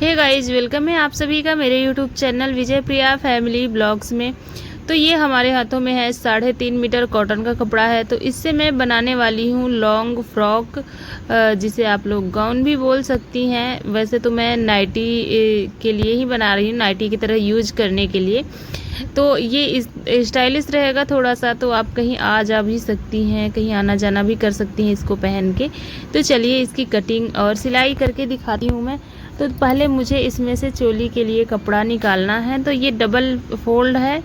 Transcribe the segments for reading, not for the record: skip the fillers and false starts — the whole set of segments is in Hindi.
हे गाइस, वेलकम है आप सभी का मेरे यूट्यूब चैनल विजय प्रिया फैमिली ब्लॉग्स में। तो ये हमारे हाथों में है 3.5 मीटर कॉटन का कपड़ा है। तो इससे मैं बनाने वाली हूँ लॉन्ग फ्रॉक, जिसे आप लोग गाउन भी बोल सकती हैं। वैसे तो मैं नाइटी के लिए ही बना रही हूँ, नाइटी की तरह यूज करने के लिए। तो ये स्टाइलिश रहेगा थोड़ा सा, तो आप कहीं आ जा भी सकती हैं, कहीं आना जाना भी कर सकती हैं इसको पहन के। तो चलिए इसकी कटिंग और सिलाई करके दिखाती हूँ मैं। तो पहले मुझे इसमें से चोली के लिए कपड़ा निकालना है। तो ये डबल फोल्ड है,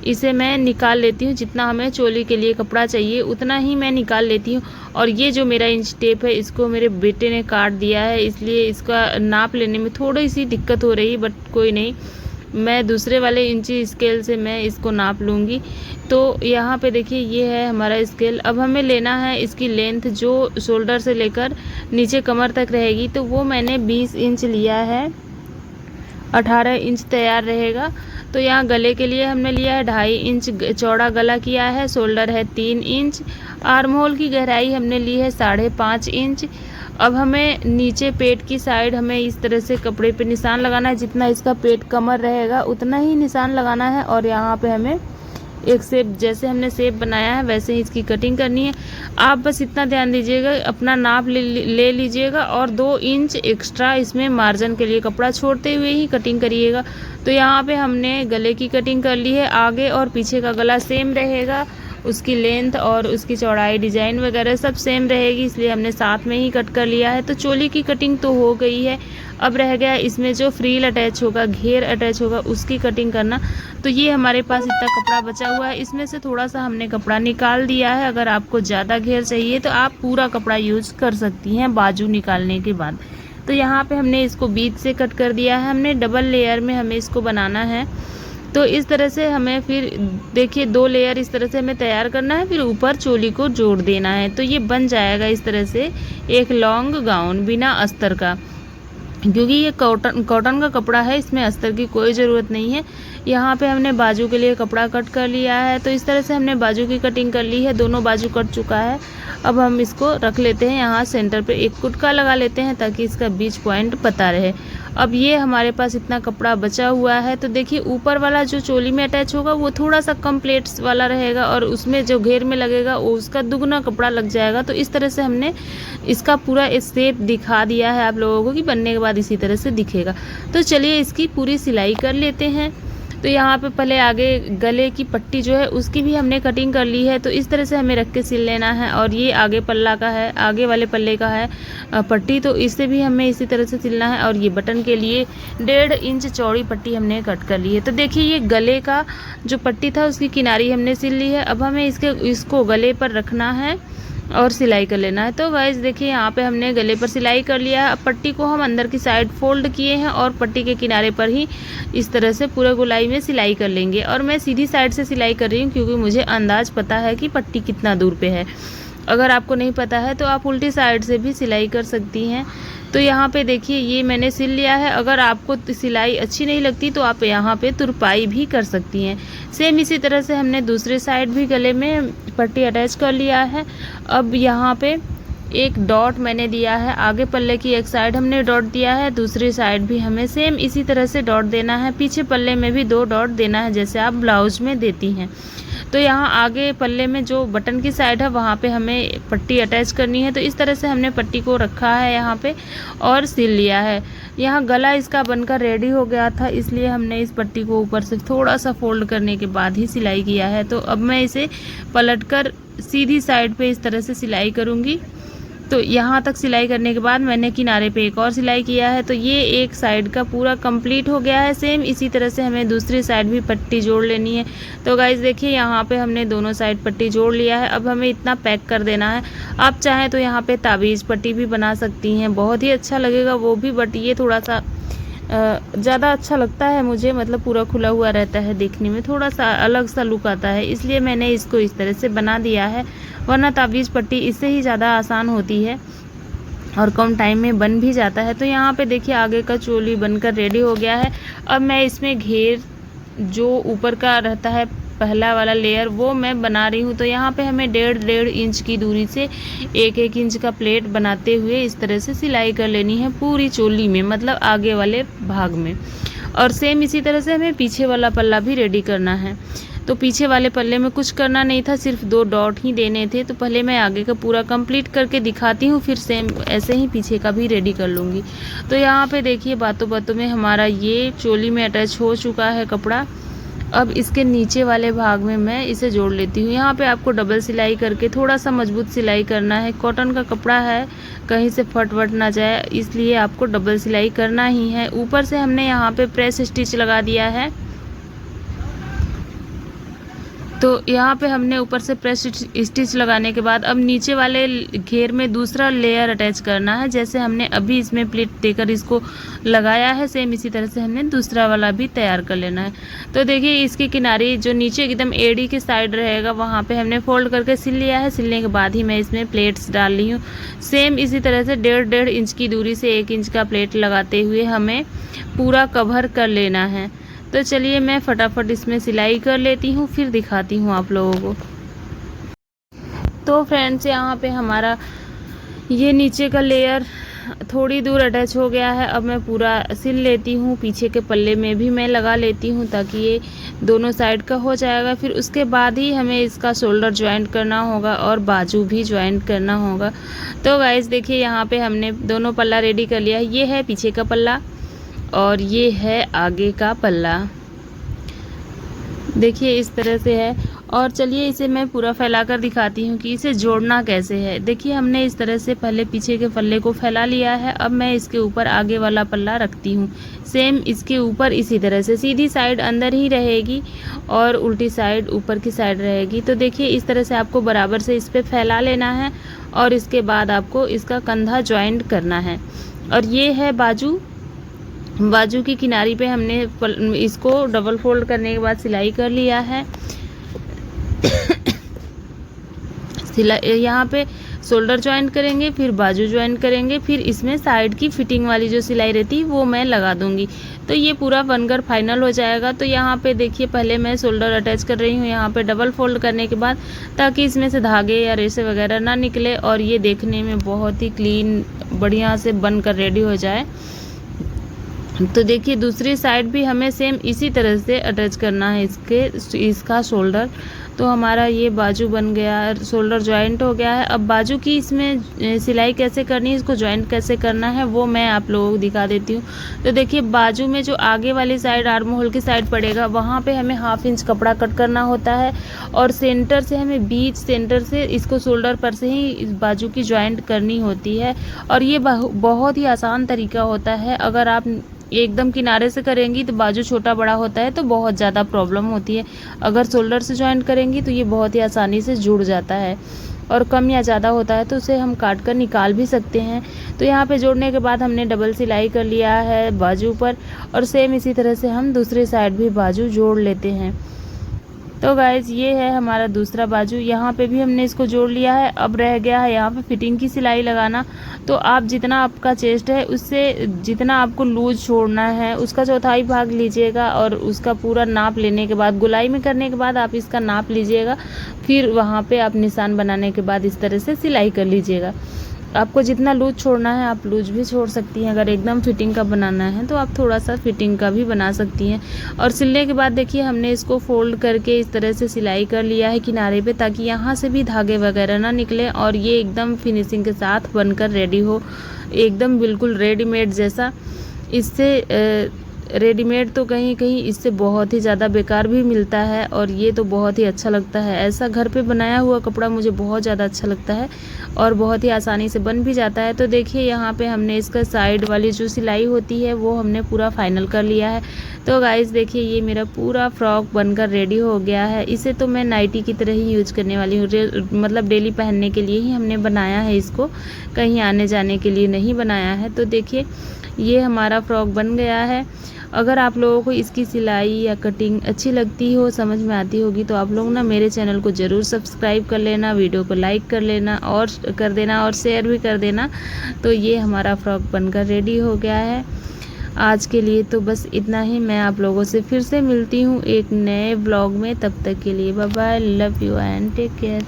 इसे मैं निकाल लेती हूँ। जितना हमें चोली के लिए कपड़ा चाहिए उतना ही मैं निकाल लेती हूँ। और ये जो मेरा इंच टेप है, इसको मेरे बेटे ने काट दिया है, इसलिए इसका नाप लेने में थोड़ी सी दिक्कत हो रही है, बट कोई नहीं, मैं दूसरे वाले इंची स्केल से मैं इसको नाप लूँगी। तो यहाँ पे देखिए ये है हमारा स्केल। अब हमें लेना है इसकी लेंथ, जो शोल्डर से लेकर नीचे कमर तक रहेगी। तो वो मैंने 20 इंच लिया है, 18 इंच तैयार रहेगा। तो यहाँ गले के लिए हमने लिया है 2.5 इंच चौड़ा गला किया है, शोल्डर है 3 इंच, आर्म होल की गहराई हमने ली है 5.5 इंच। अब हमें नीचे पेट की साइड हमें इस तरह से कपड़े पे निशान लगाना है। जितना इसका पेट कमर रहेगा उतना ही निशान लगाना है। और यहाँ पे हमें एक शेप, जैसे हमने शेप बनाया है वैसे ही इसकी कटिंग करनी है। आप बस इतना ध्यान दीजिएगा, अपना नाप ले लीजिएगा और 2 इंच एक्स्ट्रा इसमें मार्जिन के लिए कपड़ा छोड़ते हुए ही कटिंग करिएगा। तो यहाँ पे हमने गले की कटिंग कर ली है। आगे और पीछे का गला सेम रहेगा, उसकी लेंथ और उसकी चौड़ाई, डिजाइन वगैरह सब सेम रहेगी, इसलिए हमने साथ में ही कट कर लिया है। तो चोली की कटिंग तो हो गई है। अब रह गया इसमें जो फ्रील अटैच होगा, घेर अटैच होगा, उसकी कटिंग करना। तो ये हमारे पास इतना कपड़ा बचा हुआ है, इसमें से थोड़ा सा हमने कपड़ा निकाल दिया है। अगर आपको ज़्यादा घेर चाहिए तो आप पूरा कपड़ा यूज कर सकती हैं बाजू निकालने के बाद। तो यहाँ पे हमने इसको बीच से कट कर दिया है। हमने डबल लेयर में हमें इसको बनाना है। तो इस तरह से हमें फिर देखिए 2 लेयर इस तरह से हमें तैयार करना है, फिर ऊपर चोली को जोड़ देना है। तो ये बन जाएगा इस तरह से एक लॉन्ग गाउन बिना अस्तर का, क्योंकि ये कॉटन का कपड़ा है, इसमें अस्तर की कोई ज़रूरत नहीं है। यहाँ पे हमने बाजू के लिए कपड़ा कट कर लिया है। तो इस तरह से हमने बाजू की कटिंग कर ली है, दोनों बाजू कट चुका है। अब हम इसको रख लेते हैं, यहाँ सेंटर पे एक कुटका लगा लेते हैं ताकि इसका बीच पॉइंट पता रहे। अब ये हमारे पास इतना कपड़ा बचा हुआ है। तो देखिए ऊपर वाला जो चोली में अटैच होगा वो थोड़ा सा कम प्लेट्स वाला रहेगा, और उसमें जो घेर में लगेगा वो उसका दुगना कपड़ा लग जाएगा। तो इस तरह से हमने इसका पूरा शेप दिखा दिया है आप लोगों को कि बनने के बाद इसी तरह से दिखेगा। तो चलिए इसकी पूरी सिलाई कर लेते हैं। तो यहाँ पे पहले आगे गले की पट्टी जो है उसकी भी हमने कटिंग कर ली है। तो इस तरह से हमें रख के सिल लेना है। और ये आगे पल्ला का है, आगे वाले पल्ले का है पट्टी, तो इससे भी हमें इसी तरह से सिलना है। और ये बटन के लिए 1.5 इंच चौड़ी पट्टी हमने कट कर ली है। तो देखिए ये गले का जो पट्टी था उसकी किनारी हमने सिल ली है। अब हमें इसको गले पर रखना है और सिलाई कर लेना है। तो गाइस देखिए यहाँ पे हमने गले पर सिलाई कर लिया है। अब पट्टी को हम अंदर की साइड फोल्ड किए हैं और पट्टी के किनारे पर ही इस तरह से पूरा गोलाई में सिलाई कर लेंगे। और मैं सीधी साइड से सिलाई कर रही हूँ क्योंकि मुझे अंदाज पता है कि पट्टी कितना दूर पे है। अगर आपको नहीं पता है तो आप उल्टी साइड से भी सिलाई कर सकती हैं। तो यहाँ पे देखिए ये मैंने सिल लिया है। अगर आपको सिलाई अच्छी नहीं लगती तो आप यहाँ पे तुरपाई भी कर सकती हैं। सेम इसी तरह से हमने दूसरे साइड भी गले में पट्टी अटैच कर लिया है। अब यहाँ पे एक डॉट मैंने दिया है, आगे पल्ले की एक साइड हमने डॉट दिया है, दूसरी साइड भी हमें सेम इसी तरह से डॉट देना है। पीछे पल्ले में भी 2 डॉट देना है जैसे आप ब्लाउज में देती हैं। तो यहाँ आगे पल्ले में जो बटन की साइड है वहाँ पे हमें पट्टी अटैच करनी है। तो इस तरह से हमने पट्टी को रखा है यहाँ पे और सिल लिया है। यहाँ गला इसका बनकर रेडी हो गया था, इसलिए हमने इस पट्टी को ऊपर से थोड़ा सा फोल्ड करने के बाद ही सिलाई किया है। तो अब मैं इसे पलटकर सीधी साइड पे इस तरह से सिलाई करूँगी। तो यहाँ तक सिलाई करने के बाद मैंने किनारे पे एक और सिलाई किया है। तो ये एक साइड का पूरा कंप्लीट हो गया है। सेम इसी तरह से हमें दूसरी साइड भी पट्टी जोड़ लेनी है। तो गाइस देखिए यहाँ पे हमने दोनों साइड पट्टी जोड़ लिया है। अब हमें इतना पैक कर देना है। आप चाहें तो यहाँ पे ताबीज़ पट्टी भी बना सकती हैं, बहुत ही अच्छा लगेगा वो भी, बट ये थोड़ा सा ज़्यादा अच्छा लगता है मुझे, मतलब पूरा खुला हुआ रहता है, देखने में थोड़ा सा अलग सा लुक आता है, इसलिए मैंने इसको इस तरह से बना दिया है। वरना ताबीज़ पट्टी इससे ही ज़्यादा आसान होती है और कम टाइम में बन भी जाता है। तो यहाँ पे देखिए आगे का चोली बनकर रेडी हो गया है। अब मैं इसमें घेर जो ऊपर का रहता है पहला वाला लेयर वो मैं बना रही हूँ। तो यहाँ पे हमें 1.5 इंच की दूरी से 1 इंच का प्लेट बनाते हुए इस तरह से सिलाई कर लेनी है पूरी चोली में, मतलब आगे वाले भाग में। और सेम इसी तरह से हमें पीछे वाला पल्ला भी रेडी करना है। तो पीछे वाले पल्ले में कुछ करना नहीं था, सिर्फ 2 डॉट ही देने थे। तो पहले मैं आगे का पूरा कंप्लीट करके दिखाती हूँ, फिर सेम ऐसे ही पीछे का भी रेडी कर लूँगी। तो यहाँ पे देखिए बातों बातों में हमारा ये चोली में अटैच हो चुका है कपड़ा। अब इसके नीचे वाले भाग में मैं इसे जोड़ लेती हूँ। यहाँ पे आपको डबल सिलाई करके थोड़ा सा मजबूत सिलाई करना है। कॉटन का कपड़ा है, कहीं से फट वट ना जाए, इसलिए आपको डबल सिलाई करना ही है। ऊपर से हमने यहाँ पे प्रेस स्टिच लगा दिया है। तो यहाँ पे हमने ऊपर से प्रेस स्टिच लगाने के बाद अब नीचे वाले घेर में दूसरा लेयर अटैच करना है। जैसे हमने अभी इसमें प्लेट देकर इसको लगाया है, सेम इसी तरह से हमने दूसरा वाला भी तैयार कर लेना है। तो देखिए इसकी किनारी जो नीचे एकदम एड़ी के साइड रहेगा वहाँ पे हमने फोल्ड करके सिल लिया है। सिलने के बाद ही मैं इसमें प्लेट्स डाल रही हूँ। सेम इसी तरह से 1.5 इंच की दूरी से 1 इंच का प्लेट लगाते हुए हमें पूरा कवर कर लेना है। तो चलिए मैं फटाफट इसमें सिलाई कर लेती हूँ, फिर दिखाती हूँ आप लोगों को। तो फ्रेंड्स यहाँ पे हमारा ये नीचे का लेयर थोड़ी दूर अटैच हो गया है। अब मैं पूरा सिल लेती हूँ, पीछे के पल्ले में भी मैं लगा लेती हूँ ताकि ये दोनों साइड का हो जाएगा। फिर उसके बाद ही हमें इसका शोल्डर ज्वाइंट करना होगा और बाजू भी ज्वाइंट करना होगा। तो गाइस देखिए यहाँ पे हमने दोनों पल्ला रेडी कर लिया है। ये है पीछे का पल्ला और ये है आगे का पल्ला, देखिए इस तरह से है। और चलिए इसे मैं पूरा फैला कर दिखाती हूँ कि इसे जोड़ना कैसे है। देखिए हमने इस तरह से पहले पीछे के पल्ले को फैला लिया है। अब मैं इसके ऊपर आगे वाला पल्ला रखती हूँ। सेम इसके ऊपर इसी तरह से सीधी साइड अंदर ही रहेगी और उल्टी साइड ऊपर की साइड रहेगी। तो देखिए इस तरह से आपको बराबर से इस पर फैला लेना है और इसके बाद आपको इसका कंधा ज्वाइंट करना है। और ये है बाजू की किनारी पे हमने इसको डबल फोल्ड करने के बाद सिलाई कर लिया है। यहाँ पे शोल्डर ज्वाइंट करेंगे, फिर बाजू ज्वाइंट करेंगे, फिर इसमें साइड की फिटिंग वाली जो सिलाई रहती है वो मैं लगा दूंगी। तो ये पूरा बनकर फाइनल हो जाएगा। तो यहाँ पे देखिए पहले मैं शोल्डर अटैच कर रही हूँ यहाँ पे डबल फोल्ड करने के बाद, ताकि इसमें से धागे या रेशे वगैरह ना निकले और ये देखने में बहुत ही क्लीन बढ़िया से बनकर रेडी हो जाए। तो देखिए दूसरी साइड भी हमें सेम इसी तरह से अटैच करना है इसका शोल्डर। तो हमारा ये बाजू बन गया, शोल्डर ज्वाइंट हो गया है। अब बाजू की इसमें सिलाई कैसे करनी है, इसको ज्वाइंट कैसे करना है वो मैं आप लोगों को दिखा देती हूँ। तो देखिए बाजू में जो आगे वाली साइड आर्म होल की साइड पड़ेगा वहाँ पे हमें 1/2 इंच कपड़ा कट करना होता है और सेंटर से हमें सेंटर से इसको शोल्डर पर से ही इस बाजू की ज्वाइंट करनी होती है। और ये बहुत ही आसान तरीका होता है। अगर आप एकदम किनारे से करेंगी तो बाजू छोटा बड़ा होता है तो बहुत ज़्यादा प्रॉब्लम होती है। अगर शोल्डर से ज्वाइंट करेंगी तो ये बहुत ही आसानी से जुड़ जाता है। और कम या ज़्यादा होता है तो उसे हम काट कर निकाल भी सकते हैं। तो यहाँ पे जोड़ने के बाद हमने डबल सिलाई कर लिया है बाजू पर और सेम इसी तरह से हम दूसरी साइड भी बाजू जोड़ लेते हैं। तो गाइज ये है हमारा दूसरा बाजू, यहाँ पे भी हमने इसको जोड़ लिया है। अब रह गया है यहाँ पे फिटिंग की सिलाई लगाना। तो आप जितना आपका चेस्ट है उससे जितना आपको लूज छोड़ना है उसका 1/4 भाग लीजिएगा और उसका पूरा नाप लेने के बाद गुलाई में करने के बाद आप इसका नाप लीजिएगा। फिर वहाँ पे आप निशान बनाने के बाद इस तरह से सिलाई कर लीजिएगा। आपको जितना लूज छोड़ना है आप लूज भी छोड़ सकती हैं। अगर एकदम फिटिंग का बनाना है तो आप थोड़ा सा फिटिंग का भी बना सकती हैं। और सिलने के बाद देखिए हमने इसको फोल्ड करके इस तरह से सिलाई कर लिया है किनारे पे, ताकि यहाँ से भी धागे वगैरह ना निकले और ये एकदम फिनिशिंग के साथ बनकर रेडी हो, एकदम बिल्कुल रेडीमेड जैसा। इससे रेडीमेड तो कहीं कहीं इससे बहुत ही ज़्यादा बेकार भी मिलता है और ये तो बहुत ही अच्छा लगता है। ऐसा घर पे बनाया हुआ कपड़ा मुझे बहुत ज़्यादा अच्छा लगता है और बहुत ही आसानी से बन भी जाता है। तो देखिए यहाँ पे हमने इसका साइड वाली जो सिलाई होती है वो हमने पूरा फाइनल कर लिया है। तो गाइस देखिए ये मेरा पूरा फ्रॉक बनकर रेडी हो गया है। इसे तो मैं नाइटी की तरह ही यूज करने वाली हूँ, मतलब डेली पहनने के लिए ही हमने बनाया है इसको, कहीं आने जाने के लिए नहीं बनाया है। तो देखिए ये हमारा फ्रॉक बन गया है। अगर आप लोगों को इसकी सिलाई या कटिंग अच्छी लगती हो, समझ में आती होगी, तो आप लोग ना मेरे चैनल को ज़रूर सब्सक्राइब कर लेना, वीडियो को लाइक कर लेना और शेयर भी कर देना। तो ये हमारा फ्रॉक बनकर रेडी हो गया है। आज के लिए तो बस इतना ही। मैं आप लोगों से फिर से मिलती हूँ एक नए ब्लॉग में। तब तक के लिए bye bye, love you and take care.